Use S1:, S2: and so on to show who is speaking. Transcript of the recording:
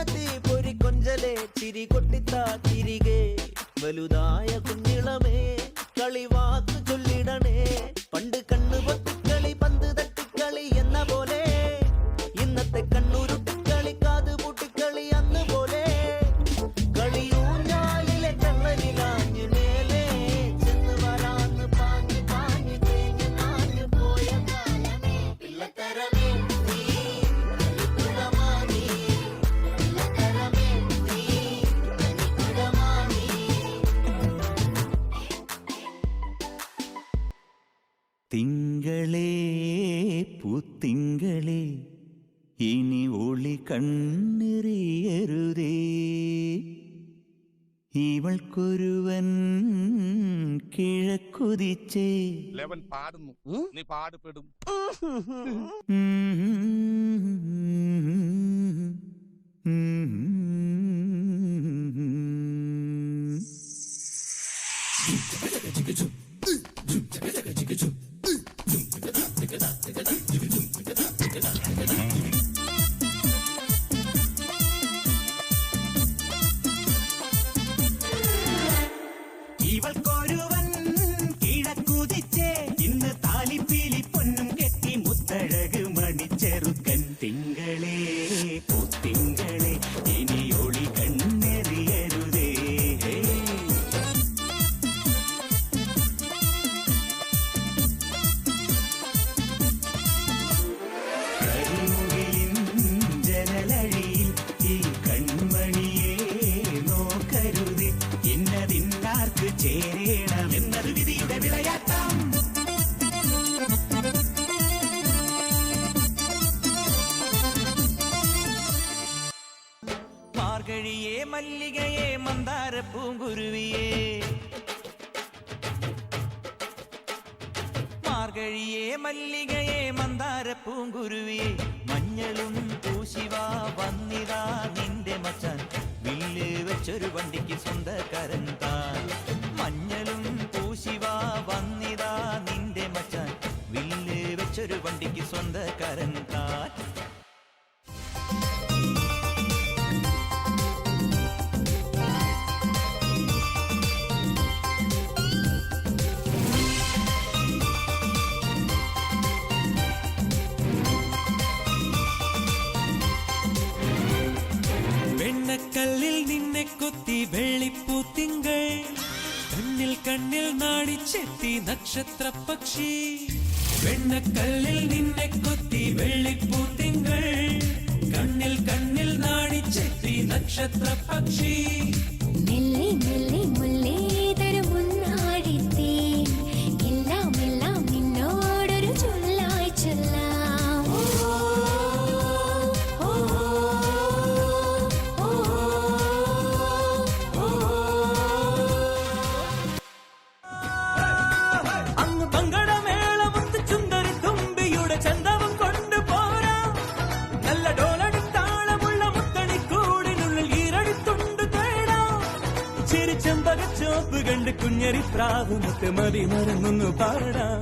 S1: ചിന്നത്തി പൊരി കൊഞ്ചലെ ചിരി കൊട്ടിത്താ തിരികെ വലുതായ കുഞ്ഞിളമേ കളിവാക്ക് ചൊല്ലിടണേ പണ്ട് കണ്ണു പൊത്തിക്കളി പന്ത് തട്ടിക്കളി എന്ന പോലെ ഇന്നത്തെ കണ്ണുരുട്ടിക്കളി കാത് പൂട്ടിക്കളി അന്ന് പോലെ കളിയൂഞ്ഞാലിലെ കള്ളനിലാഞ്ഞു മേലെ ചെന്ന് വരാന്ന് പാഞ്ഞു പാഞ്ഞു തേഞ്ഞു നാഞ്ഞു പോയ കാലമേ പിള്ളത്തരമേ തിങ്കളേ പൂത്തിങ്കളേ ഇനി ഒളി കണ്ണെറിയരുതേ ഇവൾക്കൊരുവൻ കിഴക്കുതിച്ചേ
S2: പാടുന്നു നീ പാടുപെടും
S1: ഇവൾക്കൊരുവൻ കിഴക്കുതിച്ചേ ഇന്ന് താലിപ്പീലി പൊന്നും കെട്ടി മുത്തഴക് മണിച്ചെറുക്കൻ തിങ്കളേ പൂത്തിങ്കളേ ഇനി ഒളി കണ്ണെറിയരുതേ കരിമുകിലിൻ ജനലഴിയിൽ ഈ കൺമണിയെ നോക്കരുതേ ഇന്നതിന്നാർക്ക് ചേരണമെന്നത് വിധിയുടെ വിളയാട്ടം മാർഗഴിയെ മല്ലികയെ മന്ദാര പൂങ്കുരുവിയെ മാർഗഴിയെ മല്ലികയെ മന്ദാര പൂങ്കുരുവിയെ മഞ്ഞളും പൂശിവാ വന്നിതാ നിന്റെ മച്ചാൻ വില്ല് വെച്ചൊരു വണ്ടിക്ക് സ്വന്തക്കാരൻ താൻ മഞ്ഞളും പൂശിവാ വന്നിതാ നിന്റെ മച്ചാൻ വില്ല് വെച്ചൊരു വണ്ടിക്ക് സ്വന്തക്കാരൻ താൻ
S3: വെണ്ണക്കല്ലിൽ നിന്നെ കൊത്തി വെള്ളിപ്പൂത്തിങ്കൾ കണ്ണിൽ കണ്ണിൽ നാടിച്ചെത്തി നക്ഷത്ര പക്ഷി വെണ്ണക്കല്ലിൽ നിന്നെ കൊത്തി വെള്ളിപ്പൂത്തിങ്കൾ കണ്ണിൽ കണ്ണിൽ നാടിച്ചെത്തി നക്ഷത്ര പക്ഷി
S4: മെല്ലെ മെല്ലെ മുല്ലേതൊരു മുന്നാടിത്തേ എല്ലാം എല്ലാം നിന്നോടൊരു ചൊല്ലായി ചൊല്ലാം
S3: ചെമ്പകച്ചോപ്പ് കണ്ട് കുഞ്ഞരിപ്രാവ് മുത്തമതി മറന്നൊന്നു പാടാം